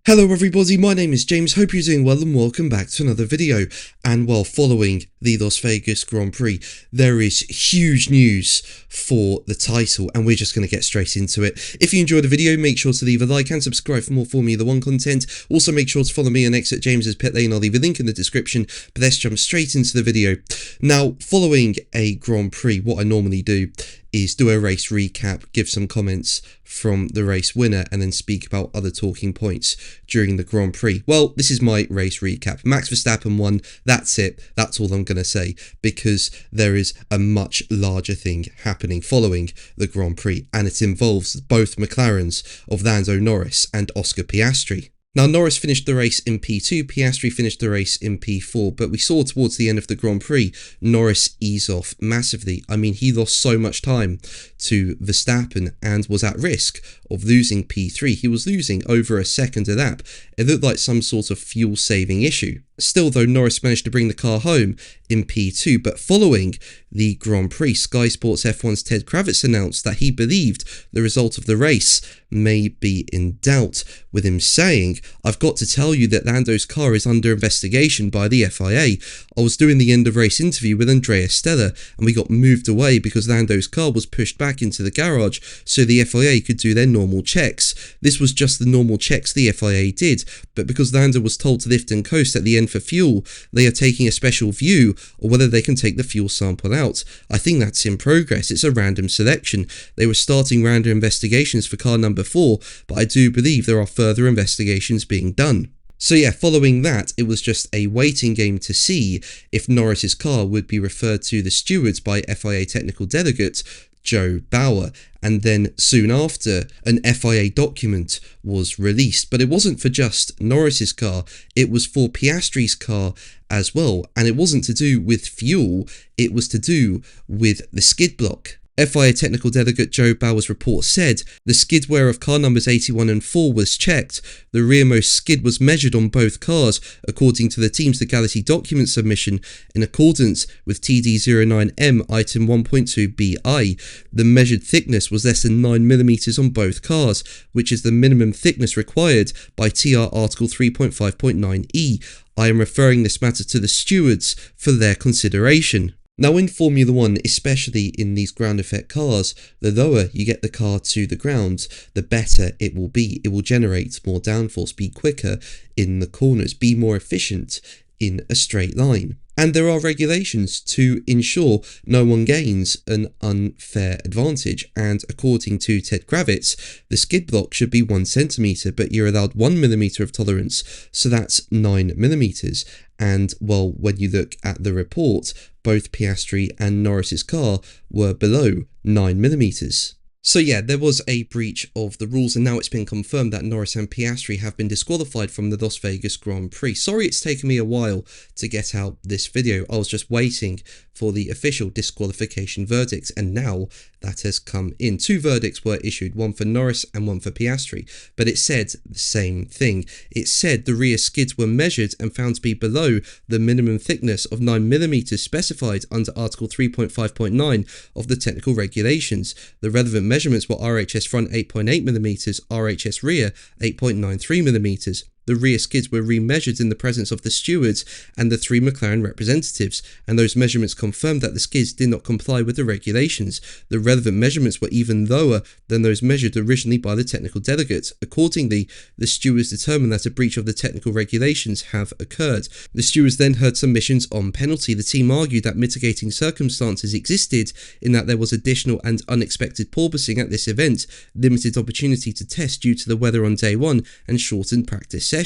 Hello everybody, my name is James, hope you're doing well and welcome back to another video. And while following the Las Vegas Grand Prix, there is huge news for the title and we're just going to get straight into it. If you enjoyed the video, make sure to leave a like and subscribe for more Formula 1 content. Also make sure to follow me on X at James's Pit Lane, I'll leave a link in the description, but let's jump straight into the video. Now, following a Grand Prix, what I normally do is do a race recap, give some comments from the race winner, and then speak about other talking points during the Grand Prix. Well, this is my race recap. Max Verstappen won, that's it, that's all I'm going to say, because there is a much larger thing happening following the Grand Prix, and it involves both McLarens of Lando Norris and Oscar Piastri. Now, Norris finished the race in P2, Piastri finished the race in P4, but we saw towards the end of the Grand Prix, Norris ease off massively. I mean, he lost so much time to Verstappen and was at risk of losing P3. He was losing over a second a lap. It looked like some sort of fuel-saving issue. Still, though, Norris managed to bring the car home in P2, but following the Grand Prix, Sky Sports F1's Ted Kravitz announced that he believed the result of the race may be in doubt, with him saying, "I've got to tell you that Lando's car is under investigation by the FIA. I was doing the end of race interview with Andrea Stella and we got moved away because Lando's car was pushed back into the garage so the FIA could do their normal checks. This was just the normal checks the FIA did, but because Lando was told to lift and coast at the end for fuel, they are taking a special view or whether they can take the fuel sample out. I think that's in progress. It's a random selection. They were starting random investigations for car number 4, but I do believe there are further investigations being done." So yeah, following that, it was just a waiting game to see if Norris's car would be referred to the stewards by FIA technical delegate Joe Bauer, and then soon after, an FIA document was released. But it wasn't for just Norris's car, it was for Piastri's car as well, and it wasn't to do with fuel, it was to do with the skid block. FIA technical delegate Joe Bauer's report said the skid wear of car numbers 81 and 4 was checked. The rearmost skid was measured on both cars, according to the team's legality document submission, in accordance with TD09M item 1.2BI. The measured thickness was less than 9mm on both cars, which is the minimum thickness required by TR Article 3.5.9E. I am referring this matter to the stewards for their consideration. Now, in Formula 1, especially in these ground effect cars, the lower you get the car to the ground, the better it will be. It will generate more downforce, be quicker in the corners, be more efficient in a straight line. And there are regulations to ensure no one gains an unfair advantage. And according to Ted Kravitz, the skid block should be 1cm, but you're allowed 1mm of tolerance, so that's 9mm. And well, when you look at the report, both Piastri and Norris's car were below 9mm. So yeah, there was a breach of the rules, and now it's been confirmed that Norris and Piastri have been disqualified from the Las Vegas Grand Prix. Sorry it's taken me a while to get out this video. I was just waiting for the official disqualification verdict, and now that has come in. 2 verdicts were issued, one for Norris and one for Piastri, but it said the same thing. It said the rear skids were measured and found to be below the minimum thickness of 9mm specified under Article 3.5.9 of the technical regulations. The relevant measurements were RHS front 8.8mm, RHS rear 8.93mm. The rear skids were remeasured in the presence of the stewards and the 3 McLaren representatives, and those measurements confirmed that the skids did not comply with the regulations. The relevant measurements were even lower than those measured originally by the technical delegates. Accordingly, the stewards determined that a breach of the technical regulations have occurred. The stewards then heard submissions on penalty. The team argued that mitigating circumstances existed in that there was additional and unexpected porpoising at this event, limited opportunity to test due to the weather on day 1, and shortened practice sessions.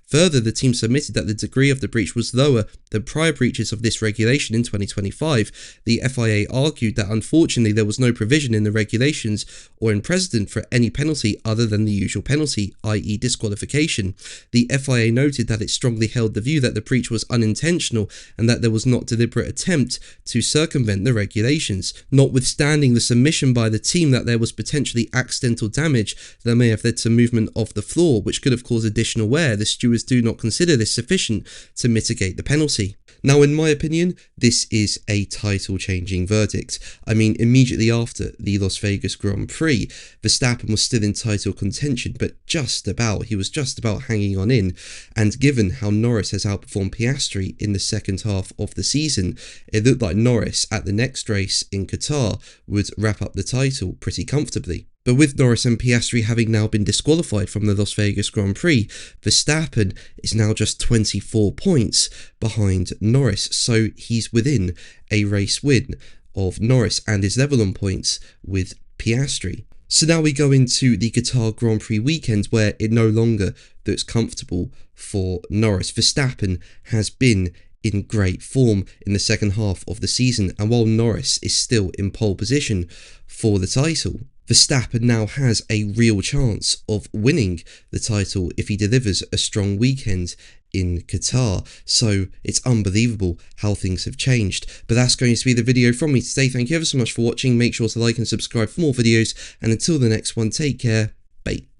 Further, the team submitted that the degree of the breach was lower than prior breaches of this regulation in 2025. The FIA argued that unfortunately there was no provision in the regulations or in precedent for any penalty other than the usual penalty, i.e. disqualification. The FIA noted that it strongly held the view that the breach was unintentional and that there was not deliberate attempt to circumvent the regulations. Notwithstanding the submission by the team that there was potentially accidental damage that may have led to movement of the floor, which could have caused additional wear, the stewards do not consider this sufficient to mitigate the penalty. Now, in my opinion, this is a title-changing verdict. I mean, immediately after the Las Vegas Grand Prix, Verstappen was still in title contention, but he was just about hanging on in, and given how Norris has outperformed Piastri in the second half of the season, it looked like Norris at the next race in Qatar would wrap up the title pretty comfortably. But with Norris and Piastri having now been disqualified from the Las Vegas Grand Prix, Verstappen is now just 24 points behind Norris, so he's within a race win of Norris and is level on points with Piastri. So now we go into the Qatar Grand Prix weekend where it no longer looks comfortable for Norris. Verstappen has been in great form in the second half of the season, and while Norris is still in pole position for the title, Verstappen now has a real chance of winning the title if he delivers a strong weekend in Qatar. So it's unbelievable how things have changed. But that's going to be the video from me today. Thank you ever so much for watching. Make sure to like and subscribe for more videos, and until the next one, take care. Bye.